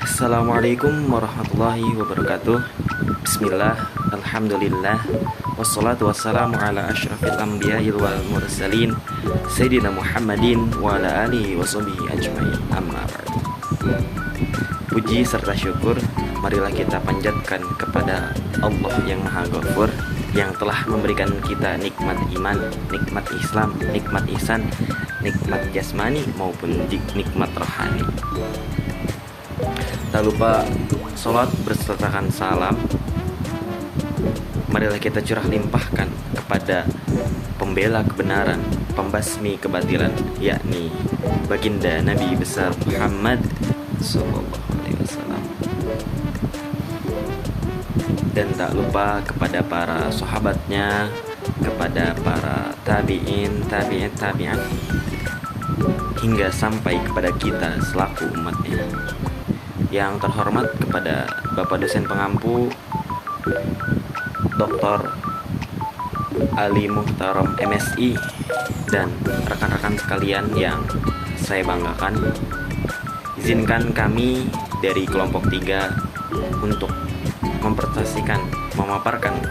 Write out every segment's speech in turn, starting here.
Assalamualaikum warahmatullahi wabarakatuh. Bismillah, alhamdulillah, wassalatu wassalamu ala ashrafil anbiya'i wal mursalin Sayyidina Muhammadin wa ala alihi wa sahbihi ajmain, amma ba'du. Puji serta syukur marilah kita panjatkan kepada Allah yang Maha Ghafur, yang telah memberikan kita nikmat iman, nikmat Islam, nikmat ihsan, nikmat jasmani maupun nikmat rohani. Tak lupa sholat bersertakan salam, marilah kita curah limpahkan kepada pembela kebenaran, pembasmi kebatilan, yakni baginda Nabi besar Muhammad Sallallahu Alaihi Wasallam. Dan tak lupa kepada para sahabatnya, kepada para tabi'in, tabi'in, hingga sampai kepada kita selaku umatnya. Yang terhormat kepada Bapak dosen pengampu Dr. Ali Muhtaram MSI dan rekan-rekan sekalian yang saya banggakan, izinkan kami dari kelompok 3 untuk memaparkan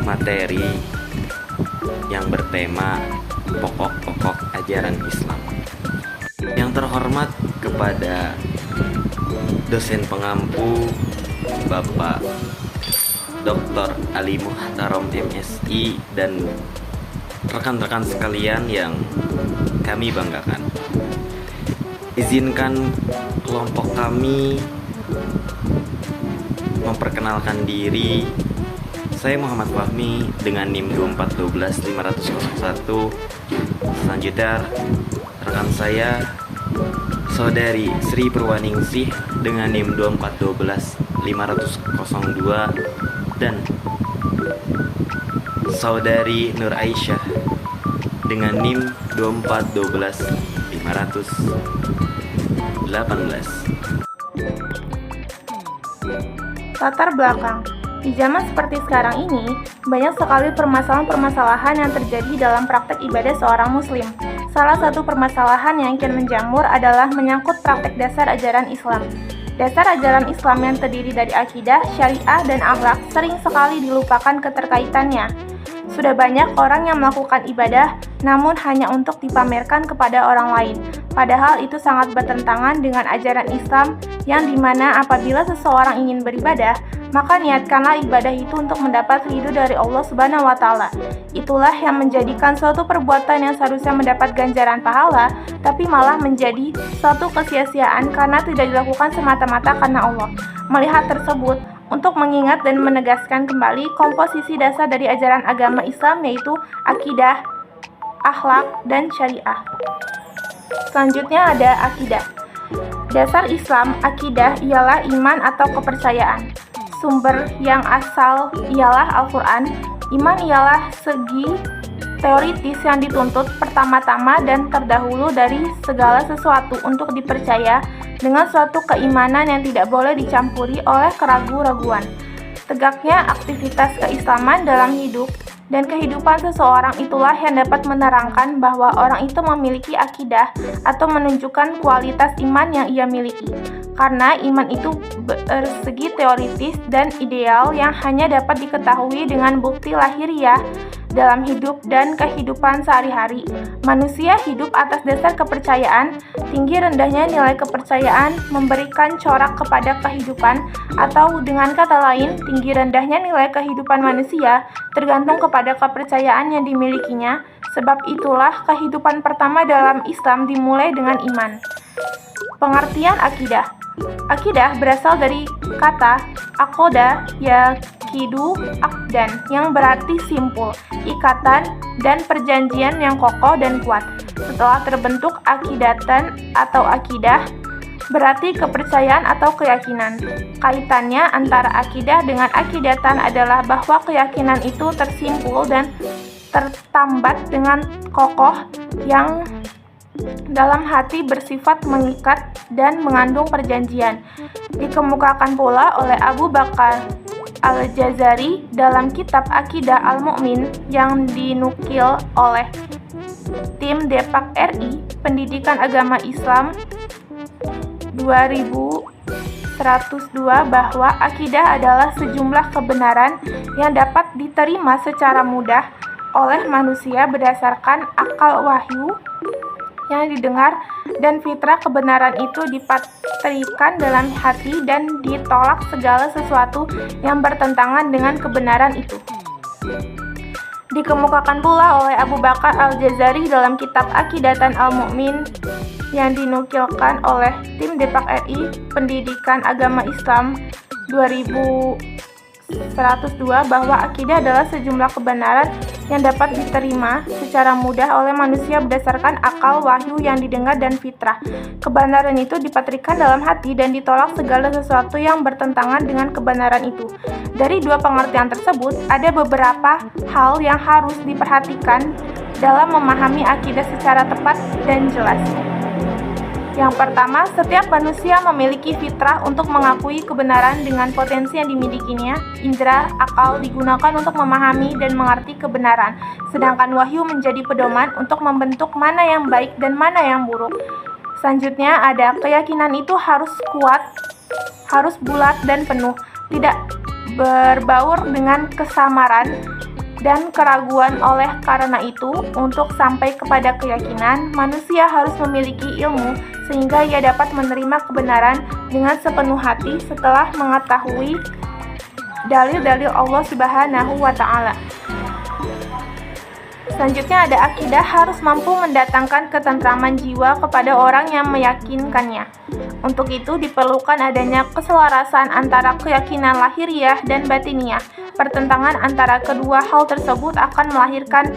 materi yang bertema pokok-pokok ajaran Islam. Yang terhormat kepada dosen pengampu Bapak Dr. Ali Muhtaram MSI dan rekan-rekan sekalian yang kami banggakan, izinkan kelompok kami memperkenalkan diri. Saya Muhammad Fahmi dengan NIM 2412501. Selanjutnya rekan saya Saudari Sri Purwaningsih dengan NIM 2412502 dan Saudari Nur Aisyah dengan NIM 2412518. Latar belakang. Di zaman seperti sekarang ini, banyak sekali permasalahan-permasalahan yang terjadi dalam praktek ibadah seorang muslim. Salah satu permasalahan yang kian menjamur adalah menyangkut praktek dasar ajaran Islam. Dasar ajaran Islam yang terdiri dari akidah, syariah, dan akhlak sering sekali dilupakan keterkaitannya. Sudah banyak orang yang melakukan ibadah, namun hanya untuk dipamerkan kepada orang lain. Padahal itu sangat bertentangan dengan ajaran Islam, yang dimana apabila seseorang ingin beribadah, maka niatkanlah ibadah itu untuk mendapat ridho dari Allah Subhanahu wa Ta'ala. Itulah yang menjadikan suatu perbuatan yang seharusnya mendapat ganjaran pahala, tapi malah menjadi suatu kesia-siaan karena tidak dilakukan semata-mata karena Allah. Melihat tersebut, untuk mengingat dan menegaskan kembali komposisi dasar dari ajaran agama Islam, yaitu akidah, akhlak, dan syariah. Selanjutnya ada akidah. Dasar Islam, akidah ialah iman atau kepercayaan. Sumber yang asal ialah Al-Quran. Iman ialah segi teoritis yang dituntut pertama-tama dan terdahulu dari segala sesuatu untuk dipercaya dengan suatu keimanan yang tidak boleh dicampuri oleh keraguan-raguan. Tegaknya aktivitas keislaman dalam hidup dan kehidupan seseorang itulah yang dapat menerangkan bahwa orang itu memiliki akidah atau menunjukkan kualitas iman yang ia miliki. Karena iman itu bersegi teoritis dan ideal yang hanya dapat diketahui dengan bukti lahiriah dalam hidup dan kehidupan sehari-hari. Manusia hidup atas dasar kepercayaan. Tinggi rendahnya nilai kepercayaan memberikan corak kepada kehidupan, atau dengan kata lain, tinggi rendahnya nilai kehidupan manusia tergantung kepada kepercayaan yang dimilikinya. Sebab itulah kehidupan pertama dalam Islam dimulai dengan iman. Pengertian akidah. Akidah berasal dari kata akoda, yakidu, akdan, yang berarti simpul, ikatan, dan perjanjian yang kokoh dan kuat. Setelah terbentuk akidatan atau akidah, berarti kepercayaan atau keyakinan. Kaitannya antara akidah dengan akidatan adalah bahwa keyakinan itu tersimpul dan tertambat dengan kokoh yang dalam hati bersifat mengikat dan mengandung perjanjian. Dikemukakan pula oleh Abu Bakar Al-Jazari dalam kitab Aqidah Al-Mu'min yang dinukil oleh tim Depak RI, Pendidikan Agama Islam 2102 bahwa akidah adalah sejumlah kebenaran yang dapat diterima secara mudah oleh manusia berdasarkan akal wahyu yang didengar dan fitrah. Kebenaran itu dipatrikan dalam hati dan ditolak segala sesuatu yang bertentangan dengan kebenaran itu. Dikemukakan pula oleh Abu Bakar Al-Jazari dalam kitab Aqidatan Al-Mu'min yang dinukilkan oleh tim Depak RI Pendidikan Agama Islam 2102 bahwa akidah adalah sejumlah kebenaran yang dapat diterima secara mudah oleh manusia berdasarkan akal wahyu yang didengar dan fitrah. Kebenaran itu dipatrikan dalam hati dan ditolak segala sesuatu yang bertentangan dengan kebenaran itu. Dari dua pengertian tersebut, ada beberapa hal yang harus diperhatikan dalam memahami akidah secara tepat dan jelas. Yang pertama, setiap manusia memiliki fitrah untuk mengakui kebenaran dengan potensi yang dimilikinya. Indera, akal digunakan untuk memahami dan mengerti kebenaran, sedangkan wahyu menjadi pedoman untuk membentuk mana yang baik dan mana yang buruk. Selanjutnya ada keyakinan itu harus kuat, harus bulat dan penuh, tidak berbaur dengan kesamaran dan keraguan. Oleh karena itu, untuk sampai kepada keyakinan, manusia harus memiliki ilmu sehingga ia dapat menerima kebenaran dengan sepenuh hati setelah mengetahui dalil-dalil Allah Subhanahu wa Ta'ala. Selanjutnya ada akidah harus mampu mendatangkan ketentraman jiwa kepada orang yang meyakinkannya. Untuk itu diperlukan adanya keselarasan antara keyakinan lahiriah dan batiniah. Pertentangan antara kedua hal tersebut akan melahirkan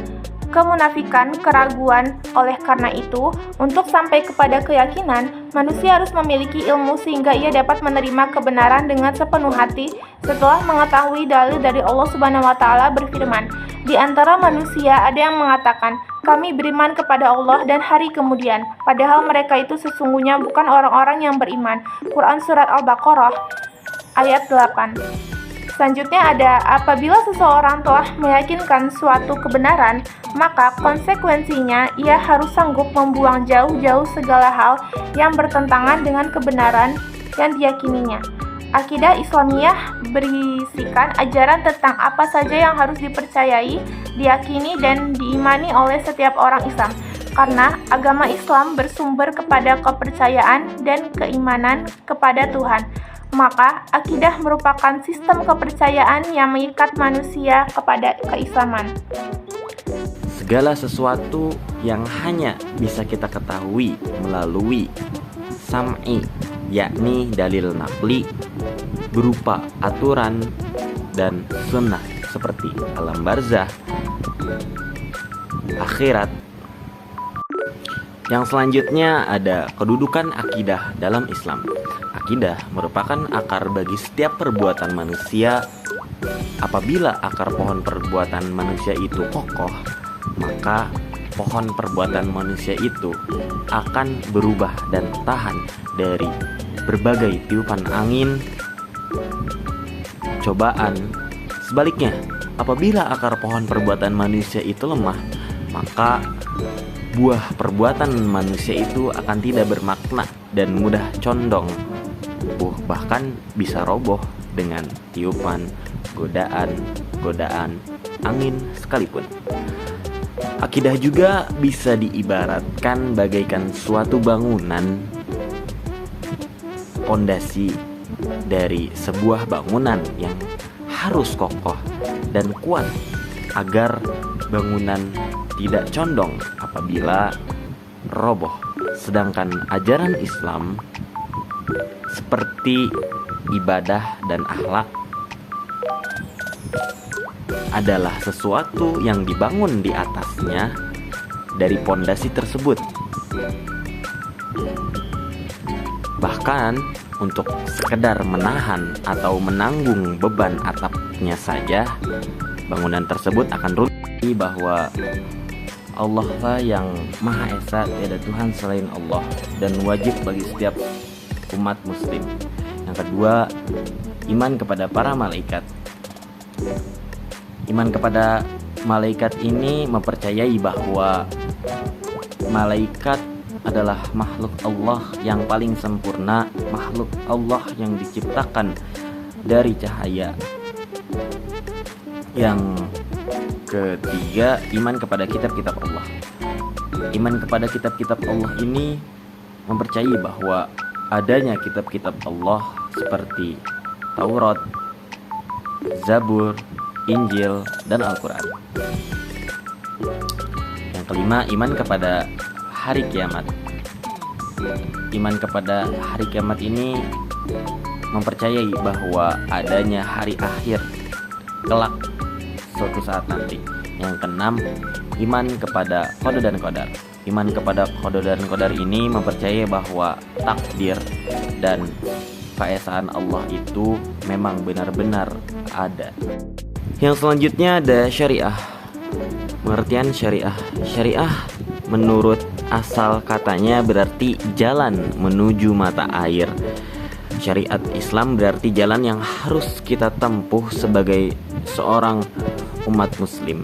kemunafikan, keraguan. Oleh karena itu, untuk sampai kepada keyakinan, manusia harus memiliki ilmu sehingga ia dapat menerima kebenaran dengan sepenuh hati setelah mengetahui dalil dari Allah Subhanahu wa Ta'ala berfirman. Di antara manusia ada yang mengatakan, kami beriman kepada Allah dan hari kemudian, padahal mereka itu sesungguhnya bukan orang-orang yang beriman. Quran Surat Al-Baqarah ayat 8. Selanjutnya ada, apabila seseorang telah meyakinkan suatu kebenaran, maka konsekuensinya ia harus sanggup membuang jauh-jauh segala hal yang bertentangan dengan kebenaran yang diyakininya. Akidah Islamiyah berisikan ajaran tentang apa saja yang harus dipercayai, diyakini, dan diimani oleh setiap orang Islam. Karena agama Islam bersumber kepada kepercayaan dan keimanan kepada Tuhan, maka akidah merupakan sistem kepercayaan yang mengikat manusia kepada keislaman. Segala sesuatu yang hanya bisa kita ketahui melalui sam'i, yakni dalil naqli, berupa aturan dan sunnah seperti alam barzah, akhirat. Yang selanjutnya ada kedudukan akidah dalam Islam. Akidah merupakan akar bagi setiap perbuatan manusia. Apabila akar pohon perbuatan manusia itu kokoh, maka pohon perbuatan manusia itu akan berubah dan tahan dari berbagai tiupan angin, cobaan. Sebaliknya, apabila akar pohon perbuatan manusia itu lemah, maka buah perbuatan manusia itu akan tidak bermakna dan mudah condong, bahkan bisa roboh dengan tiupan godaan angin sekalipun. Akidah juga bisa diibaratkan bagaikan suatu bangunan, pondasi dari sebuah bangunan yang harus kokoh dan kuat agar bangunan tidak condong apabila roboh. Sedangkan ajaran Islam seperti ibadah dan akhlak adalah sesuatu yang dibangun di atasnya dari pondasi tersebut. Bahkan untuk sekedar menahan atau menanggung beban atapnya saja, bangunan tersebut akan runtuh. Bahwa Allah lah yang Maha Esa, tiada Tuhan selain Allah, dan wajib bagi setiap umat muslim. Yang kedua, iman kepada para malaikat. Iman kepada malaikat ini mempercayai bahwa malaikat adalah makhluk Allah yang paling sempurna, makhluk Allah yang diciptakan dari cahaya. Yang ketiga, iman kepada kitab-kitab Allah. Iman kepada kitab-kitab Allah ini mempercayai bahwa adanya kitab-kitab Allah seperti Taurat, Zabur, Injil, dan Al-Quran. Yang kelima, iman kepada hari kiamat. Iman kepada hari kiamat ini mempercayai bahwa adanya hari akhir kelak suatu saat nanti. Yang keenam, iman kepada qada dan qadar. Iman kepada qada dan qadar ini mempercayai bahwa takdir dan keesaan Allah itu memang benar-benar ada. Yang selanjutnya ada syariah. Pengertian syariah. Syariah menurut asal katanya berarti jalan menuju mata air. Syariat Islam berarti jalan yang harus kita tempuh sebagai seorang umat muslim.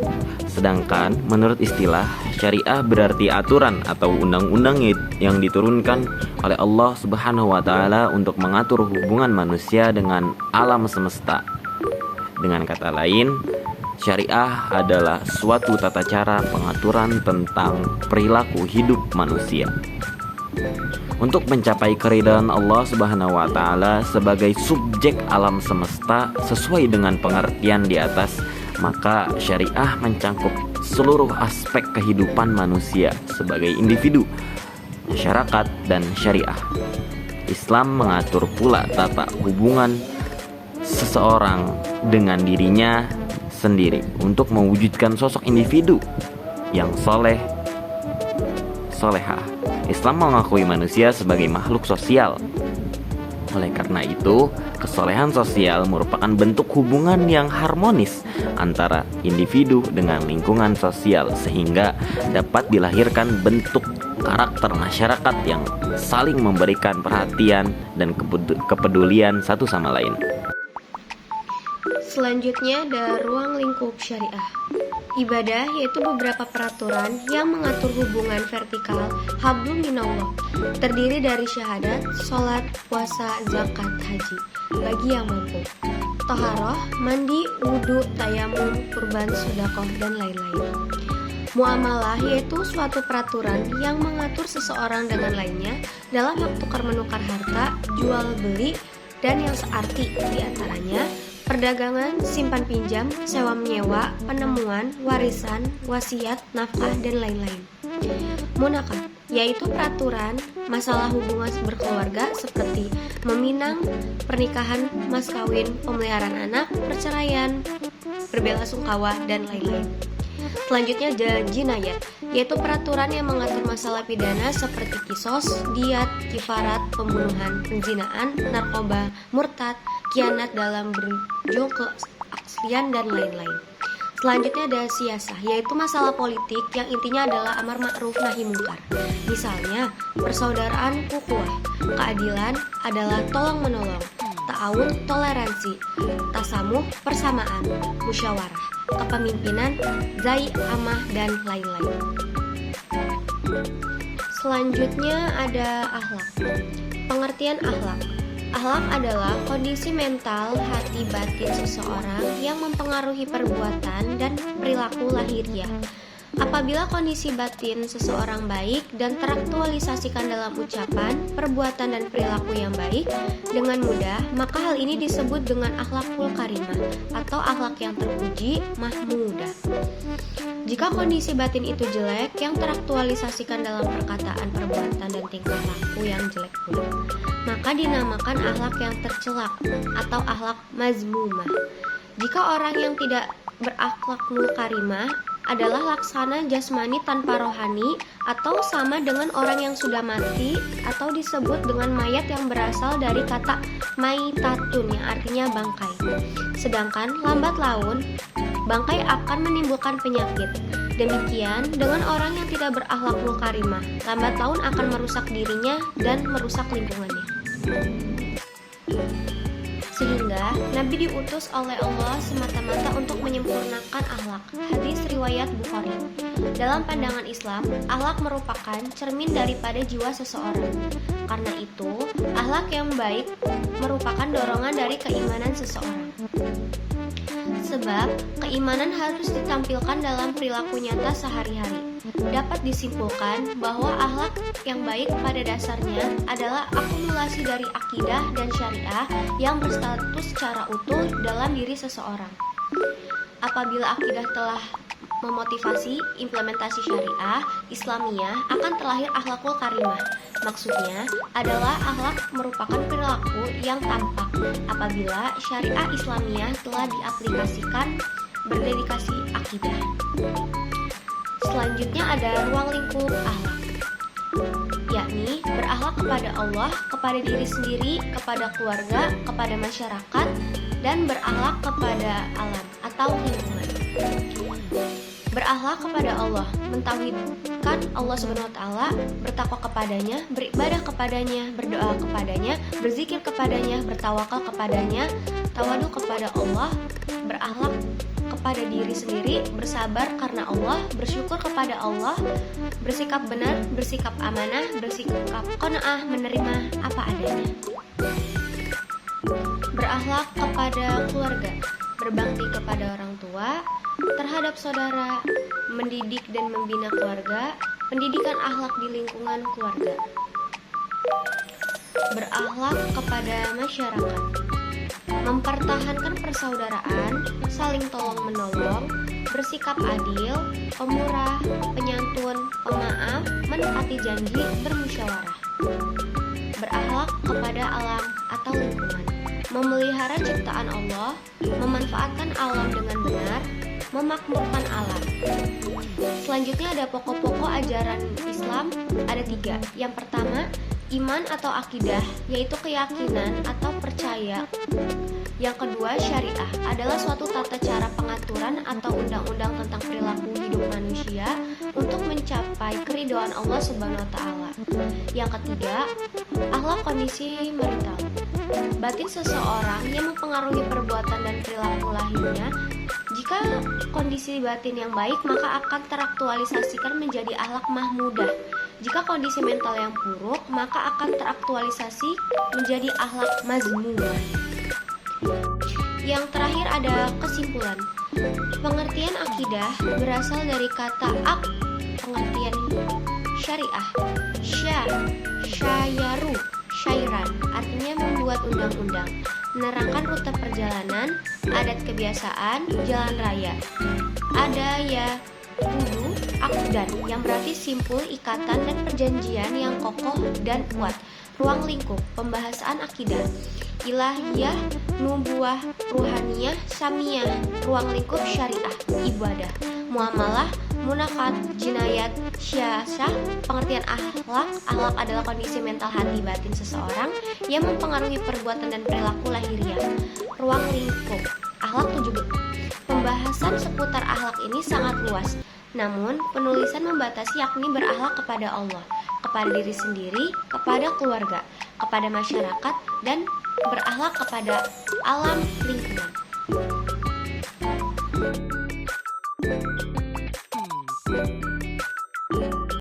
Sedangkan menurut istilah, syariah berarti aturan atau undang-undang yang diturunkan oleh Allah Subhanahu wa taala untuk mengatur hubungan manusia dengan alam semesta. Dengan kata lain, syariah adalah suatu tata cara pengaturan tentang perilaku hidup manusia untuk mencapai keridhaan Allah Subhanahu wa taala sebagai subjek alam semesta sesuai dengan pengertian di atas. Maka syariah mencangkup seluruh aspek kehidupan manusia sebagai individu, masyarakat, dan syariah. Islam mengatur pula tata hubungan seseorang dengan dirinya sendiri untuk mewujudkan sosok individu yang soleh, solehah. Islam mengakui manusia sebagai makhluk sosial. Oleh karena itu, kesolehan sosial merupakan bentuk hubungan yang harmonis antara individu dengan lingkungan sosial sehingga dapat dilahirkan bentuk karakter masyarakat yang saling memberikan perhatian dan kepedulian satu sama lain. Selanjutnya ada ruang lingkup syariah. Ibadah yaitu beberapa peraturan yang mengatur hubungan vertikal hablum minallah, terdiri dari syahadat, sholat, puasa, zakat, haji bagi yang mampu, taharah, mandi, wudhu, tayamum, kurban, sedekah, dan lain-lain. Muamalah yaitu suatu peraturan yang mengatur seseorang dengan lainnya dalam hak tukar-menukar harta, jual beli, dan yang searti diantaranya perdagangan, simpan pinjam, sewa menyewa, penemuan, warisan, wasiat, nafkah, dan lain-lain. Munakah yaitu peraturan masalah hubungan berkeluarga seperti meminang, pernikahan, mas kawin, pemeliharaan anak, perceraian, berbelasungkawa, dan lain-lain. Selanjutnya ada jinayat, yaitu peraturan yang mengatur masalah pidana seperti kisos, diat, kifarat, pembunuhan, penzinaan, narkoba, murtad, khianat dalam berjuang keaslian, dan lain-lain. Selanjutnya ada siyasah, yaitu masalah politik yang intinya adalah amar ma'ruf nahi mungkar. Misalnya, persaudaraan ukhuwah, keadilan adalah tolong menolong, ta'awun toleransi, tasamuh persamaan, musyawarah, kepemimpinan, zai amah, dan lain-lain. Selanjutnya ada akhlak. Pengertian akhlak. Akhlak adalah kondisi mental, hati, batin seseorang yang mempengaruhi perbuatan dan perilaku lahiriah. Apabila kondisi batin seseorang baik dan teraktualisasikan dalam ucapan, perbuatan, dan perilaku yang baik dengan mudah, maka hal ini disebut dengan akhlakul karimah atau akhlak yang terpuji, mahmudah. Jika kondisi batin itu jelek yang teraktualisasikan dalam perkataan, perbuatan, dan tingkah laku yang jelek pula, maka dinamakan akhlak yang tercelak atau akhlak mazmumah. Jika orang yang tidak berakhlakul karimah adalah laksana jasmani tanpa rohani atau sama dengan orang yang sudah mati atau disebut dengan mayat yang berasal dari kata maitatun yang artinya bangkai. Sedangkan lambat laun bangkai akan menimbulkan penyakit. Demikian dengan orang yang tidak berakhlakul karimah, lambat laun akan merusak dirinya dan merusak lingkungannya. Sehingga Nabi diutus oleh Allah semata-mata untuk menyempurnakan akhlak. Hadis riwayat Bukhari. Dalam pandangan Islam, akhlak merupakan cermin daripada jiwa seseorang. Karena itu, akhlak yang baik merupakan dorongan dari keimanan seseorang. Sebab, keimanan harus ditampilkan dalam perilaku nyata sehari-hari. Dapat disimpulkan bahwa akhlak yang baik pada dasarnya adalah akumulasi dari akidah dan syariah yang berstatus secara utuh dalam diri seseorang. Apabila akidah telah memotivasi implementasi syariah Islamiyah, akan terlahir akhlakul karimah. Maksudnya adalah akhlak merupakan perilaku yang tampak apabila syariah Islamiyah telah diaplikasikan berdedikasi akidah. Selanjutnya ada ruang lingkup akhlak, yakni berakhlak kepada Allah, kepada diri sendiri, kepada keluarga, kepada masyarakat, dan berakhlak kepada alam atau lingkungan. Berakhlak kepada Allah, mentauhidkan Allah Subhanahu wa taala, bertakwa kepadanya, beribadah kepadanya, berdoa kepadanya, berzikir kepadanya, bertawakal kepadanya, tawadu kepada Allah, berakhlak kepada diri sendiri, bersabar karena Allah, bersyukur kepada Allah, bersikap benar, bersikap amanah, bersikap qanaah, menerima apa adanya. Berakhlak kepada keluarga, berbakti kepada orang tua, terhadap saudara, mendidik dan membina keluarga, pendidikan akhlak di lingkungan keluarga. Berakhlak kepada masyarakat, mempertahankan persaudaraan, saling tolong-menolong, bersikap adil, pemurah, penyantun, pemaaf, menepati janji, bermusyawarah. Berakhlak kepada alam atau lingkungan, memelihara ciptaan Allah, memanfaatkan alam dengan benar, memakmurkan alam. Selanjutnya ada pokok-pokok ajaran Islam, ada 3. Yang pertama, iman atau akidah, yaitu keyakinan atau percaya. Yang kedua, syariah adalah suatu tata cara pengaturan atau undang-undang tentang perilaku hidup manusia untuk mencapai keridhaan Allah Subhanahu wa taala. Yang ketiga, akhlak kondisi marital. Batin seseorang yang mempengaruhi perbuatan dan perilaku lahirnya. Jika kondisi batin yang baik, maka akan teraktualisasikan menjadi akhlak mahmudah. Jika kondisi mental yang buruk, maka akan teraktualisasi menjadi akhlak mazmumah. Yang terakhir ada kesimpulan. Pengertian akidah berasal dari kata ak, pengertian syariah, syayaru, syairan, artinya membuat undang-undang, menerangkan rute perjalanan, adat kebiasaan, jalan raya. Ada ya kudu akdan, yang berarti simpul, ikatan, dan perjanjian yang kokoh dan kuat. Ruang lingkup, pembahasan akidah, ilahiyah, nubuah, ruhaniyah, samiyah, ruang lingkup syariah, ibadah, muamalah, munakat, jinayat, syasah, pengertian akhlak. Akhlak adalah kondisi mental hati batin seseorang yang mempengaruhi perbuatan dan perilaku lahiriah. Ruang lingkup akhlak 7. Pembahasan seputar akhlak ini sangat luas. Namun, penulisan membatasi yakni berakhlak kepada Allah, kepada diri sendiri, kepada keluarga, kepada masyarakat, dan berakhlak kepada alam lingkungan.